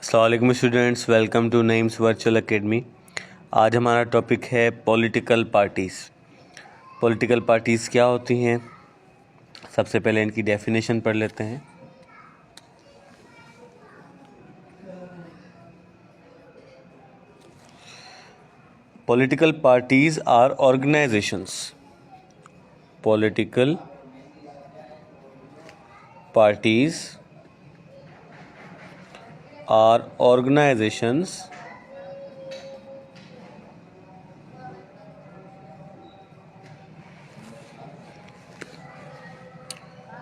अस्सलाम वालेकुम students, welcome to Naeem's virtual academy. आज हमारा टॉपिक है पॉलिटिकल पार्टीज़। पॉलिटिकल पार्टीज़ क्या होती हैं? सबसे पहले इनकी डेफिनेशन पढ़ लेते हैं। Political parties are organizations. Political parties are organizations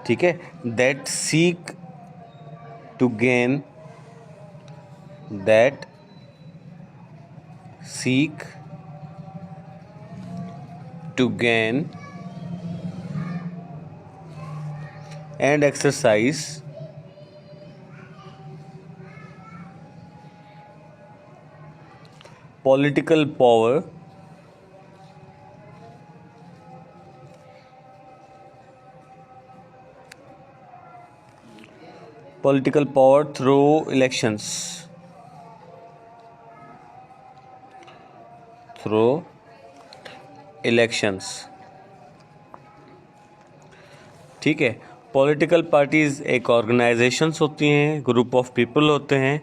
ठीक है that seek to gain and exercise political power through elections ठीक है। पॉलिटिकल पार्टीज़ एक ऑर्गेनाइजेशंस होती हैं, ग्रुप ऑफ पीपल होते हैं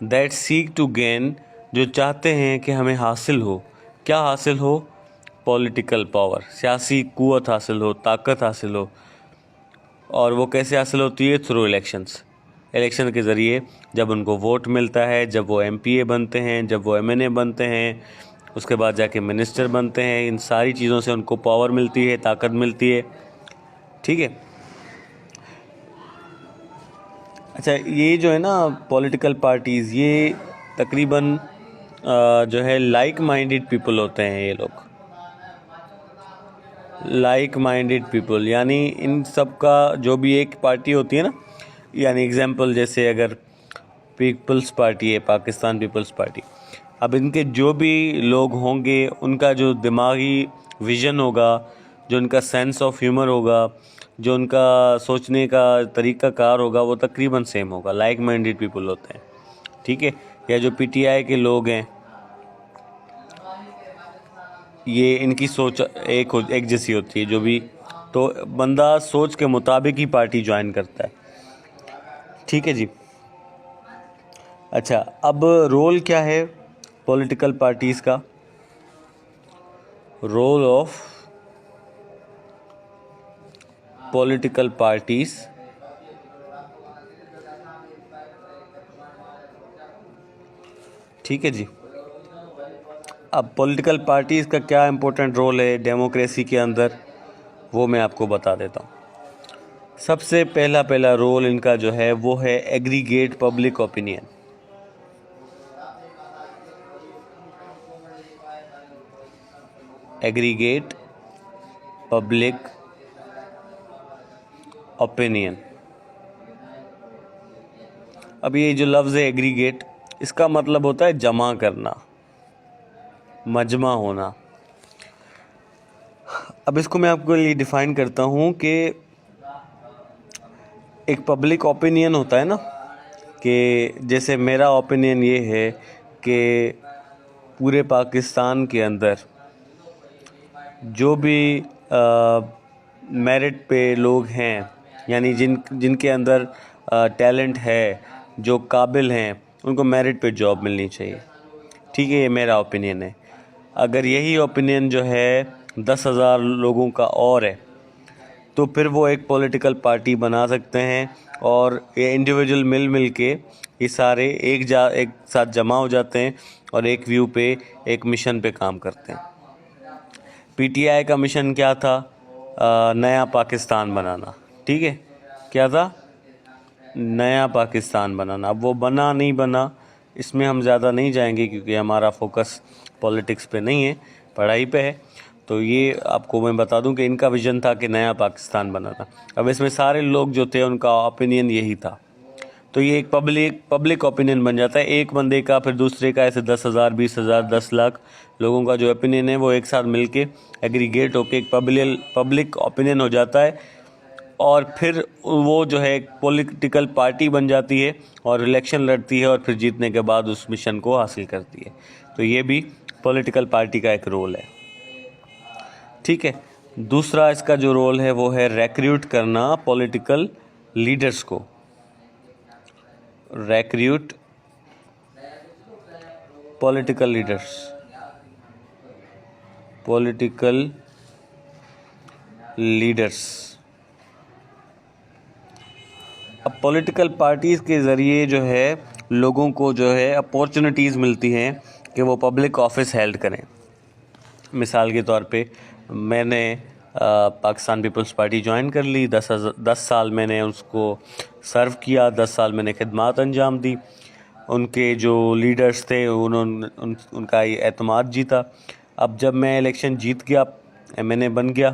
दैट सीक टू गेन, जो चाहते हैं कि हमें हासिल हो, क्या हासिल हो? पॉलिटिकल पावर, सियासी कुव्वत हासिल हो, ताकत हासिल हो। और वो कैसे हासिल होती है? Through elections. इलेक्शन के ज़रिए जब उनको वोट मिलता है, जब वो एमपीए बनते हैं, जब वो एमएनए बनते हैं, उसके बाद जाके मिनिस्टर बनते हैं, इन सारी चीज़ों से उनको पावर मिलती है, ताकत मिलती है। ठीक है। अच्छा, ये जो है ना पॉलिटिकल पार्टीज़, ये तकरीबन जो है लाइक माइंडेड पीपल होते हैं। ये लोग लाइक माइंडेड पीपल, यानी इन सब का जो भी एक पार्टी होती है ना, यानी एग्जांपल जैसे अगर पीपल्स पार्टी है, पाकिस्तान पीपल्स पार्टी, अब इनके जो भी लोग होंगे उनका जो दिमागी विज़न होगा, जो उनका सेंस ऑफ ह्यूमर होगा, जो उनका सोचने का तरीका कार होगा, वो तकरीबन सेम होगा। लाइक माइंडेड पीपल होते हैं। ठीक है। या जो पीटीआई के लोग हैं, ये इनकी सोच एक जैसी होती है। जो भी तो बंदा सोच के मुताबिक ही पार्टी ज्वाइन करता है। ठीक है जी। अच्छा, अब रोल क्या है पॉलिटिकल पार्टीज़ का? रोल ऑफ पॉलिटिकल पार्टीज़ ठीक है जी। अब पॉलिटिकल पार्टीज़ का क्या इम्पोर्टेंट रोल है डेमोक्रेसी के अंदर, वो मैं आपको बता देता हूँ। सबसे पहला रोल इनका जो है वो है aggregate public opinion. Aggregate public opinion. अब ये जो लफ्ज़ है एग्रीगेट, इसका मतलब होता है जमा करना, मजमा होना। अब इसको मैं आपको लिए डिफ़ाइन करता हूँ कि एक पब्लिक ओपिनियन होता है ना, कि जैसे मेरा ओपिनियन ये है कि पूरे पाकिस्तान के अंदर जो भी मेरिट पे लोग हैं, यानी जिनके अंदर टैलेंट है, जो काबिल हैं, उनको मेरिट पे जॉब मिलनी चाहिए। ठीक है, ये मेरा ओपिनियन है। अगर यही ओपिनियन जो है 10,000 लोगों का और है, तो फिर वो एक पॉलिटिकल पार्टी बना सकते हैं और ये इंडिविजुअल मिल के ये सारे एक साथ जमा हो जाते हैं और एक व्यू पे, एक मिशन पे काम करते हैं। पीटीआई का मिशन क्या था? नया पाकिस्तान बनाना। ठीक है, क्या था? नया पाकिस्तान बनाना। अब वो बना नहीं बना, इसमें हम ज़्यादा नहीं जाएंगे क्योंकि हमारा फोकस पॉलिटिक्स पे नहीं है, पढ़ाई पे है। तो ये आपको मैं बता दूं कि इनका विज़न था कि नया पाकिस्तान बनाना। अब इसमें सारे लोग जो थे उनका ओपिनियन यही था, तो ये एक पब्लिक ओपिनियन बन जाता है। एक बंदे का, फिर दूसरे का, ऐसे 10,000, 20,000, 10 लाख लोगों का जो ओपिनियन है वो एक साथ मिलके एग्रीगेट होके एक पब्लिक ओपिनियन हो जाता है। और फिर वो जो है एक पॉलिटिकल पार्टी बन जाती है और इलेक्शन लड़ती है और फिर जीतने के बाद उस मिशन को हासिल करती है। तो ये भी पॉलिटिकल पार्टी का एक रोल है। ठीक है, दूसरा इसका जो रोल है वो है रिक्रूट करना पॉलिटिकल लीडर्स को। Recruit political leaders, political leaders. अब पॉलिटिकल पार्टीज़ के ज़रिए जो है लोगों को जो है अपॉर्चुनिटीज़ मिलती हैं कि वो पब्लिक ऑफिस हेल्ड करें। मिसाल के तौर पे मैंने पाकिस्तान पीपल्स पार्टी ज्वाइन कर ली, 10 साल मैंने उसको सर्व किया, 10 साल मैंने खिदमत अंजाम दी, उनके जो लीडर्स थे उनका एतमाद जीता। अब जब मैं इलेक्शन जीत गया, MNA बन गया,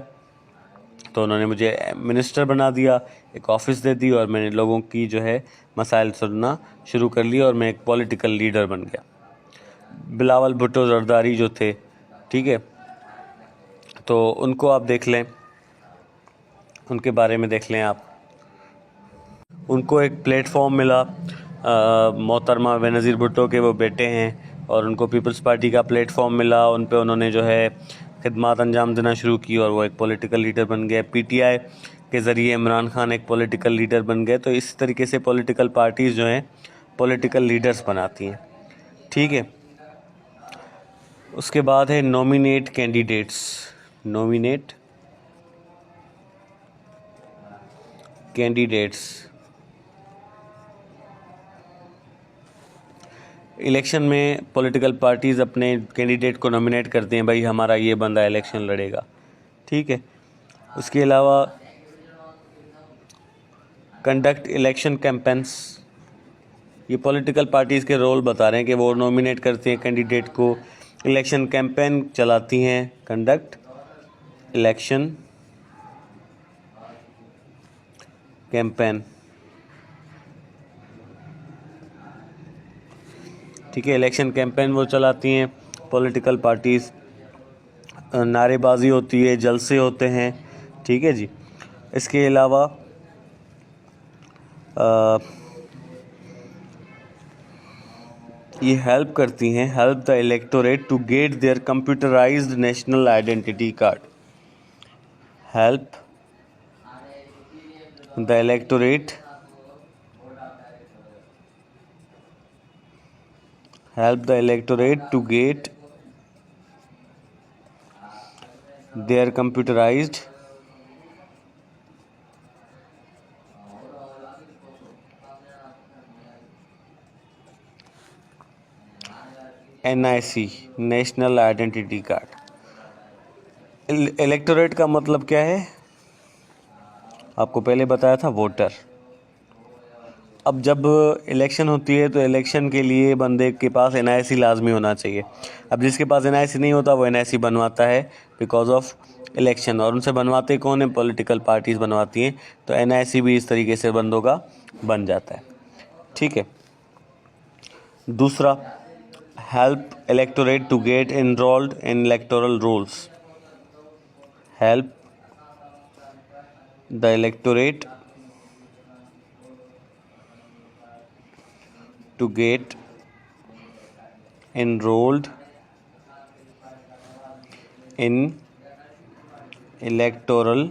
तो उन्होंने मुझे मिनिस्टर बना दिया, एक ऑफिस दे दी और मैंने लोगों की जो है मसाइल सुनना शुरू कर लिया और मैं एक पॉलिटिकल लीडर बन गया। बिलावल भुट्टो जरदारी जो थे, ठीक है, तो उनको आप देख लें, उनके बारे में देख लें आप। उनको एक प्लेटफॉर्म मिला, मोहतरमा बेनज़ीर भुट्टो के वो बेटे हैं और उनको पीपल्स पार्टी का प्लेटफॉर्म मिला, उन पे उन्होंने जो है खिदमत अंजाम देना शुरू की और वो एक पॉलिटिकल लीडर बन गए। PTI के ज़रिए इमरान खान एक पॉलिटिकल लीडर बन गए। तो इस तरीके से पॉलिटिकल पार्टीज़ जो हैं पॉलिटिकल लीडर्स बनाती हैं। ठीक है, उसके बाद है nominate candidates. Nominate candidates, election में पॉलिटिकल पार्टीज़ अपने कैंडिडेट को नॉमिनेट करते हैं, भाई हमारा ये बंदा इलेक्शन लड़ेगा। ठीक है, उसके अलावा कंडक्ट इलेक्शन कैंपेन्स, ये पॉलिटिकल पार्टीज़ के रोल बता रहे हैं कि वो नॉमिनेट करते हैं कैंडिडेट को, इलेक्शन कैंपेन चलाती हैं, कंडक्ट इलेक्शन कैंपेन। ठीक है, इलेक्शन कैंपेन वो चलाती हैं पॉलिटिकल पार्टीज़, नारेबाजी होती है, जलसे होते हैं। ठीक है जी, इसके अलावा ये हेल्प करती हैं, help the electorate to get their computerized national identity card. Help the electorate to get their computerized NIC national identity card. Electorate का मतलब क्या है, आपको पहले बताया था, वोटर। अब जब इलेक्शन होती है तो इलेक्शन के लिए बंदे के पास NIC लाजमी होना चाहिए। अब जिसके पास NIC नहीं होता वो NIC बनवाता है बिकॉज ऑफ इलेक्शन, और उनसे बनवाते कौन है, पॉलिटिकल पार्टीज़ बनवाती हैं। तो NIC भी इस तरीके से बंदों का बन जाता है। ठीक है, दूसरा, help electorate to get enrolled in electoral rolls. Help the electorate to get enrolled in electoral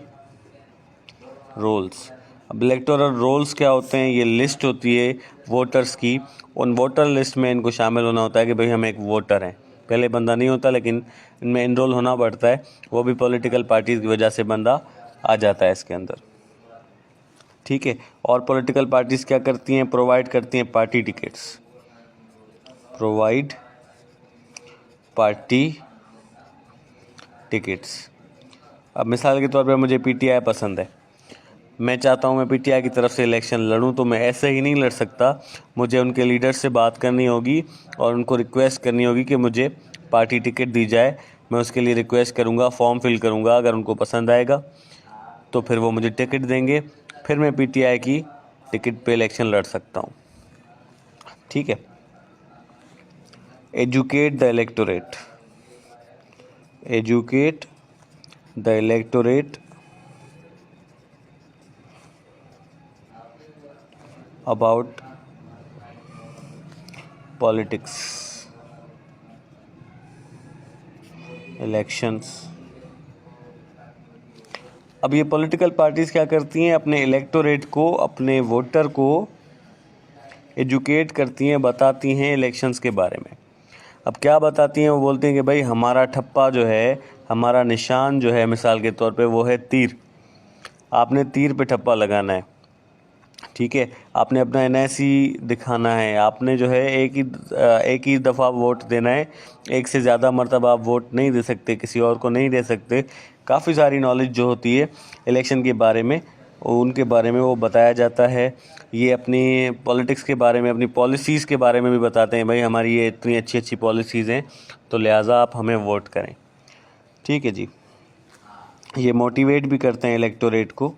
rolls। अब इलेक्टोरल रोल्स क्या होते हैं, ये लिस्ट होती है वोटर्स की, उन वोटर लिस्ट में इनको शामिल होना होता है कि भाई हम एक वोटर हैं। पहले बंदा नहीं होता लेकिन इनमें इनरोल होना पड़ता है, वो भी पॉलिटिकल पार्टीज़ की वजह से बंदा आ जाता है इसके अंदर। ठीक है, और पॉलिटिकल पार्टीज़ क्या करती हैं, प्रोवाइड करती हैं party tickets. Provide party tickets. अब मिसाल के तौर पे मुझे PTI पसंद है, मैं चाहता हूँ मैं PTI की तरफ से इलेक्शन लड़ूँ, तो मैं ऐसे ही नहीं लड़ सकता, मुझे उनके लीडर से बात करनी होगी और उनको रिक्वेस्ट करनी होगी कि मुझे पार्टी टिकट दी जाए। मैं उसके लिए रिक्वेस्ट करूँगा, फॉर्म फिल करूँगा, अगर उनको पसंद आएगा तो फिर वो मुझे टिकट देंगे, फिर मैं PTI की टिकट पे इलेक्शन लड़ सकता हूँ। ठीक है, educate the electorate. Educate the electorate about politics, elections. अब ये पॉलिटिकल पार्टीज़ क्या करती हैं, अपने इलेक्टोरेट को, अपने वोटर को एजुकेट करती हैं, बताती हैं इलेक्शंस के बारे में। अब क्या बताती हैं, वो बोलते हैं कि भाई हमारा ठप्पा जो है, हमारा निशान जो है, मिसाल के तौर पे वो है तीर। आपने तीर पे ठप्पा लगाना है, ठीक है। आपने अपना एनआईसी दिखाना है, आपने जो है एक ही दफ़ा वोट देना है, एक से ज़्यादा मरतबा आप वोट नहीं दे सकते, किसी और को नहीं दे सकते। काफ़ी सारी नॉलेज जो होती है इलेक्शन के बारे में, उनके बारे में वो बताया जाता है। ये अपनी पॉलिटिक्स के बारे में, अपनी पॉलिसीज़ के बारे में भी बताते हैं, भाई हमारी ये इतनी अच्छी अच्छी पॉलिसीज़ हैं, तो लिहाजा आप हमें वोट करें, ठीक है जी। ये मोटिवेट भी करते हैं इलेक्टोरेट को,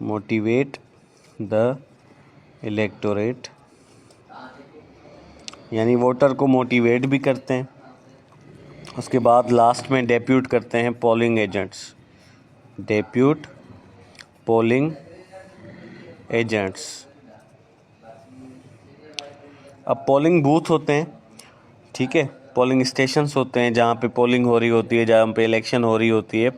मोटिवेट द इलेक्टोरेट, यानी वोटर को मोटिवेट भी करते हैं। उसके बाद लास्ट में डेप्यूट करते हैं polling agents, depute polling agents. अब पोलिंग बूथ होते हैं, ठीक है, पोलिंग स्टेशंस होते हैं, जहाँ पे पोलिंग हो रही होती है, जहाँ पे इलेक्शन हो रही होती है,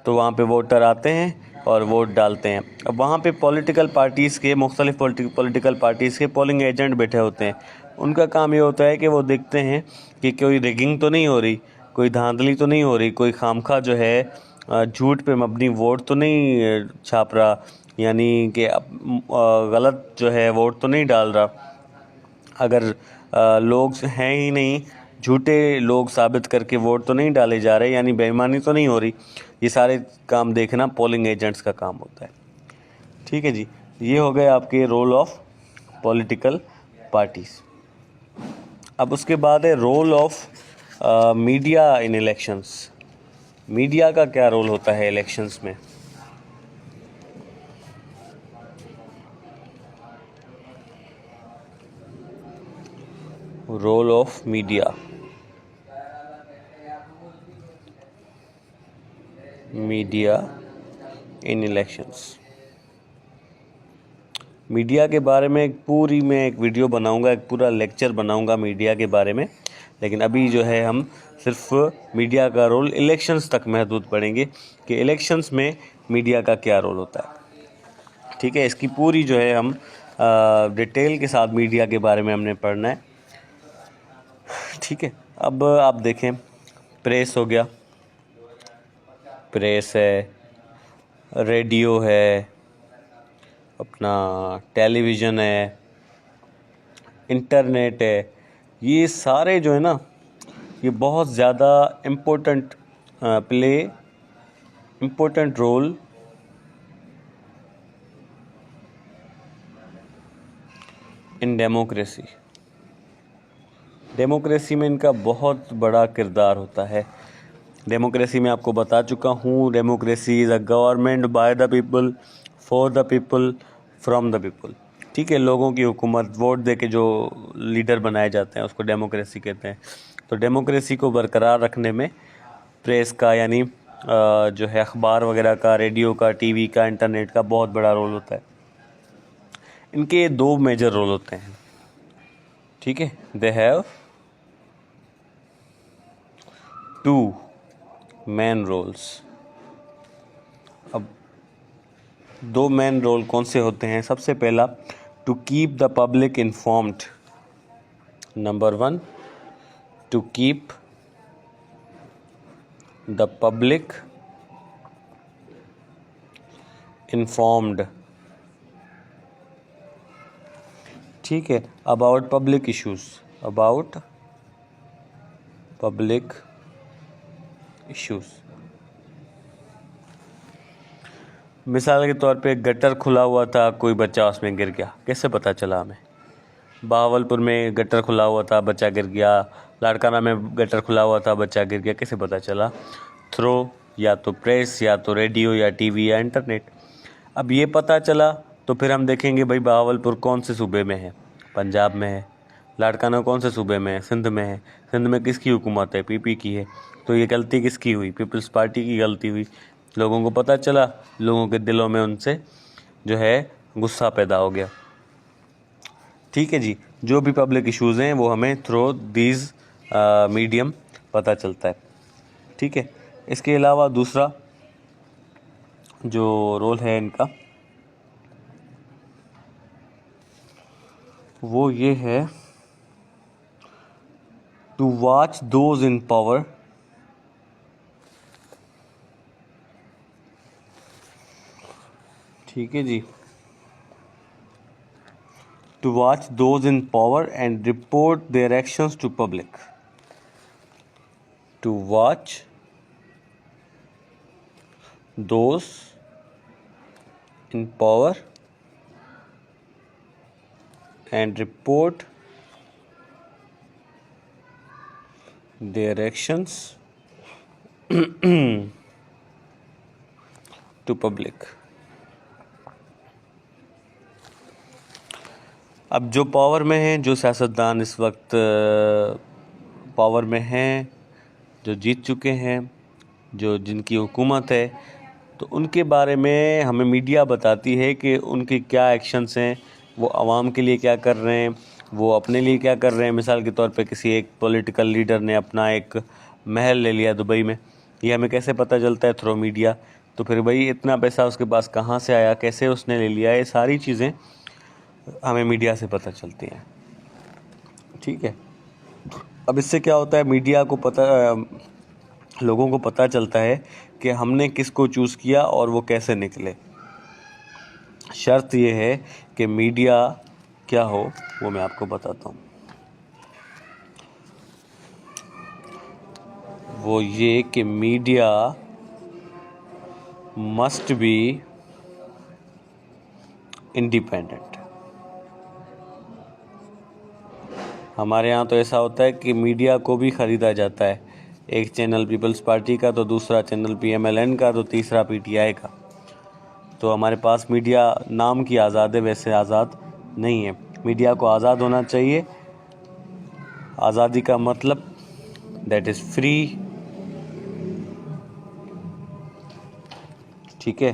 तो वहाँ पे वोटर आते हैं और वोट डालते हैं। अब वहाँ पे पॉलिटिकल पार्टीज़ के, मुख्तलिफ पॉलिटिकल पार्टीज़ के पोलिंग एजेंट बैठे होते हैं। उनका काम ये होता है कि वो देखते हैं कि कोई रिगिंग तो नहीं हो रही, कोई धांधली तो नहीं हो रही, कोई खामखा जो है झूठ पे अपनी वोट तो नहीं छाप रहा, यानी कि गलत जो है वोट तो नहीं डाल रहा। अगर लोग हैं ही नहीं, झूठे लोग साबित करके वोट तो नहीं डाले जा रहे, यानी बेईमानी तो नहीं हो रही। ये सारे काम देखना पोलिंग एजेंट्स का काम होता है, ठीक है जी। ये हो गए आपके रोल ऑफ पॉलिटिकल पार्टीज़। अब उसके बाद है role of media in elections. Media का क्या रोल होता है इलेक्शंस में? Role of media in elections. Media के बारे में मैं एक वीडियो बनाऊंगा, एक पूरा लेक्चर बनाऊंगा मीडिया के बारे में, लेकिन अभी जो है हम सिर्फ मीडिया का रोल इलेक्शंस तक महदूद पढ़ेंगे कि इलेक्शंस में मीडिया का क्या रोल होता है, ठीक है। इसकी पूरी जो है हम डिटेल के साथ मीडिया के बारे में हमने पढ़ना है, ठीक है। अब आप देखें, प्रेस हो गया, प्रेस है, रेडियो है, अपना टेलीविज़न है, इंटरनेट है, ये सारे जो है ना, ये बहुत ज़्यादा इम्पोर्टेंट रोल इन डेमोक्रेसी में इनका बहुत बड़ा किरदार होता है। डेमोक्रेसी में आपको बता चुका हूँ, democracy is a government by the people, for the people, from the people, ठीक है। लोगों की हुकूमत, वोट दे के जो लीडर बनाए जाते हैं उसको डेमोक्रेसी कहते हैं। तो डेमोक्रेसी को बरकरार रखने में प्रेस का, यानी जो है अखबार वगैरह का, रेडियो का, टीवी का, इंटरनेट का बहुत बड़ा रोल होता है। इनके दो मेजर रोल होते हैं, ठीक है। They have two main roles. अब दो मेन रोल कौन से होते हैं? सबसे पहला, to keep the public informed. Number 1, to keep the public informed, ठीक है, about public issues, about public issues. मिसाल के तौर पे गटर खुला हुआ था, कोई बच्चा उसमें गिर गया, कैसे पता चला हमें? बहावलपुर में गटर खुला हुआ था, बच्चा गिर गया, लाड़काना में गटर खुला हुआ था, बच्चा गिर गया, कैसे पता चला? थ्रो या तो प्रेस, या तो रेडियो, या टीवी, या इंटरनेट। अब ये पता चला तो फिर हम देखेंगे भाई बहावलपुर कौन से सूबे में है? पंजाब में है। लाड़काना कौन से सूबे में है? सिंध में है। सिंध में किसकी हुकूमत है? पीपी की है। तो ये गलती किसकी हुई? पीपल्स पार्टी की गलती हुई। लोगों को पता चला, लोगों के दिलों में उनसे जो है गुस्सा पैदा हो गया। ठीक है जी, जो भी पब्लिक इश्यूज़ हैं वो हमें थ्रू दीज मीडियम पता चलता है। ठीक है, इसके अलावा दूसरा जो रोल है इनका वो ये है to watch those in power ठीक है जी, to watch those in power and report their actions to public. To watch those in power and report their actions to public. अब जो पावर में हैं, जो सियासतदान इस वक्त पावर में हैं, जो जीत चुके हैं, जो जिनकी हुकूमत है, तो उनके बारे में हमें मीडिया बताती है कि उनके क्या एक्शंस हैं, वो आवाम के लिए क्या कर रहे हैं, वो अपने लिए क्या कर रहे हैं। मिसाल के तौर पे किसी एक पॉलिटिकल लीडर ने अपना एक महल ले लिया दुबई में, ये हमें कैसे पता चलता है? Through media. तो फिर भाई इतना पैसा उसके पास कहाँ से आया, कैसे उसने ले लिया, ये सारी चीज़ें हमें मीडिया से पता चलती हैं। ठीक है, अब इससे क्या होता है, मीडिया को पता, लोगों को पता चलता है कि हमने किसको चूज़ किया और वो कैसे निकले। शर्त ये है कि मीडिया क्या हो, वो मैं आपको बताता हूँ। वो ये कि मीडिया मस्ट बी इंडिपेंडेंट। हमारे यहाँ तो ऐसा होता है कि मीडिया को भी ख़रीदा जाता है, एक चैनल पीपल्स पार्टी का, तो दूसरा चैनल PMLN का, तो तीसरा PTI का। तो हमारे पास मीडिया नाम की आज़ाद है, वैसे आज़ाद नहीं है। मीडिया को आज़ाद होना चाहिए। आज़ादी का मतलब दैट इज़ फ्री। ठीक है,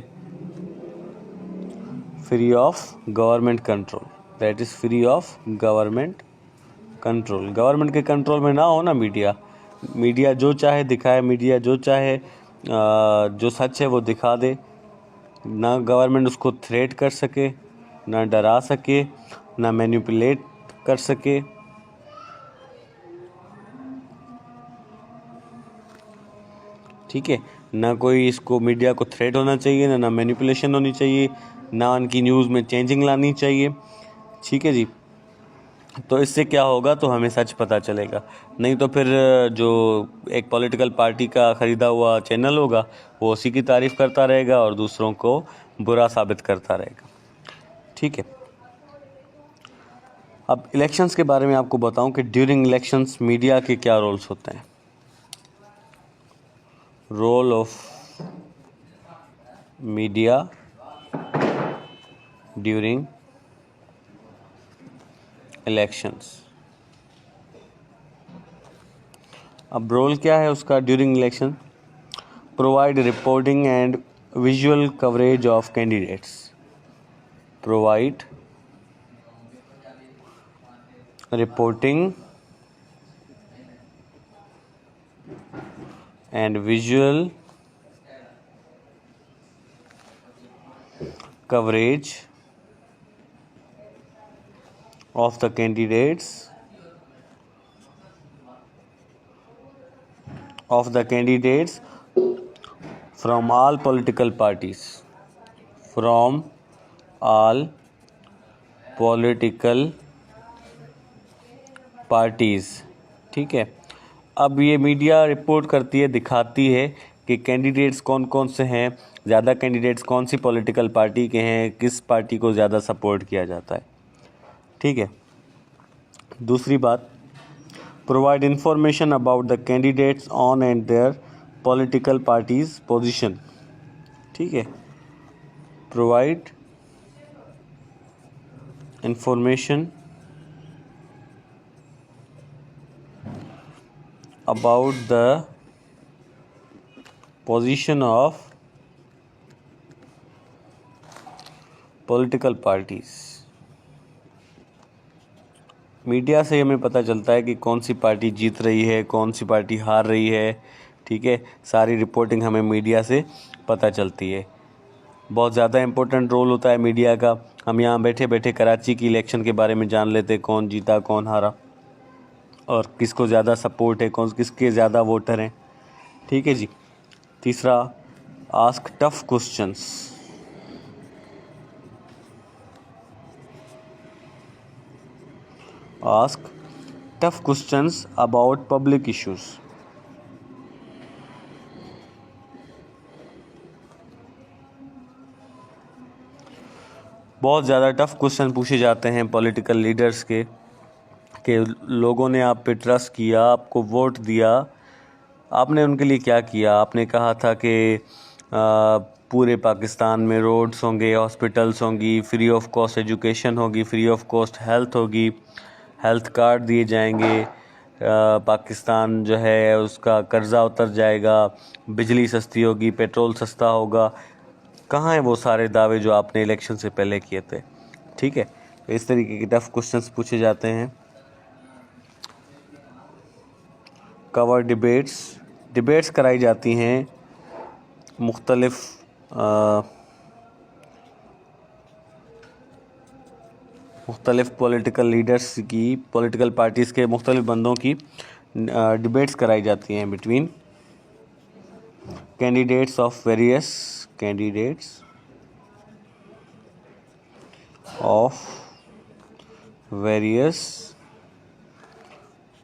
free of government control, that is free of government control. Government के कंट्रोल में ना हो ना मीडिया, मीडिया जो चाहे दिखाए, मीडिया जो चाहे जो सच है वो दिखा दे, ना गवर्नमेंट उसको थ्रेट कर सके, ना डरा सके, ना मैनिपुलेट कर सके। ठीक है, ना कोई इसको मीडिया को थ्रेट होना चाहिए, ना मैनिपुलेशन होनी चाहिए, ना उनकी न्यूज़ में चेंजिंग लानी चाहिए। ठीक है जी, तो इससे क्या होगा, तो हमें सच पता चलेगा। नहीं तो फिर जो एक पॉलिटिकल पार्टी का ख़रीदा हुआ चैनल होगा वो उसी की तारीफ़ करता रहेगा और दूसरों को बुरा साबित करता रहेगा। ठीक है, अब इलेक्शंस के बारे में आपको बताऊं कि ड्यूरिंग इलेक्शंस मीडिया के क्या रोल्स होते हैं। Role of media during elections. अब रोल क्या है उसका during election? Provide reporting and visual coverage of candidates. Provide reporting and visual coverage of the candidates from all political parties, from all political parties। ठीक है, अब ये media report करती है, दिखाती है कि कैंडिडेट्स कौन कौन से हैं, ज़्यादा कैंडिडेट्स कौन सी पॉलिटिकल पार्टी के हैं, किस पार्टी को ज़्यादा सपोर्ट किया जाता है। ठीक है, दूसरी बात, provide information about the candidates on and there political parties position. ठीक है, provide information about the position of political parties, media से हमें पता चलता है कि कौन सी पार्टी जीत रही है, कौन सी पार्टी हार रही है। ठीक है, सारी रिपोर्टिंग हमें मीडिया से पता चलती है। बहुत ज़्यादा इम्पोर्टेंट रोल होता है मीडिया का। हम यहाँ बैठे बैठे कराची की इलेक्शन के बारे में जान लेते, कौन जीता कौन हारा और किसको ज़्यादा सपोर्ट है, कौन किसके ज़्यादा वोटर हैं। ठीक है जी। तीसरा, ask tough questions. Ask tough questions about public issues. बहुत ज़्यादा टफ क्वेश्चन पूछे जाते हैं पॉलिटिकल लीडर्स के, कि लोगों ने आप पे ट्रस्ट किया, आपको वोट दिया, आपने उनके लिए क्या किया। आपने कहा था कि पूरे पाकिस्तान में रोड्स होंगे, हॉस्पिटल्स होंगी, फ्री ऑफ कॉस्ट एजुकेशन होगी, फ्री ऑफ कॉस्ट हेल्थ होगी, हेल्थ कार्ड दिए जाएंगे, पाकिस्तान जो है उसका कर्ज़ा उतर जाएगा, बिजली सस्ती होगी, पेट्रोल सस्ता होगा। कहाँ हैं वो सारे दावे जो आपने इलेक्शन से पहले किए थे। ठीक है, तो इस तरीके के टफ क्वेश्चंस पूछे जाते हैं। कवर डिबेट्स कराई जाती हैं मुख्तलिफ पॉलिटिकल लीडर्स की, पॉलिटिकल पार्टीज़ के मुख्तलिफ बंदों की डिबेट्स कराई जाती हैं between candidates of various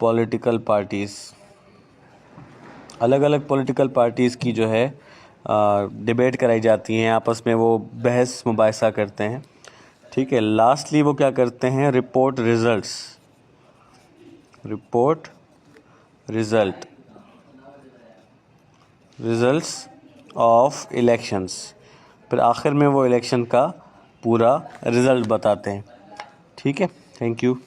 political parties. अलग अलग पॉलिटिकल पार्टीज़ की जो है डिबेट कराई जाती हैं, आपस में वो बहस मुबाहिसा करते हैं। ठीक है, लास्टली वो क्या करते हैं, रिपोर्ट रिज़ल्ट्स ऑफ इलेक्शंस। फिर आखिर में वो इलेक्शन का पूरा रिज़ल्ट बताते हैं। ठीक है, थैंक यू।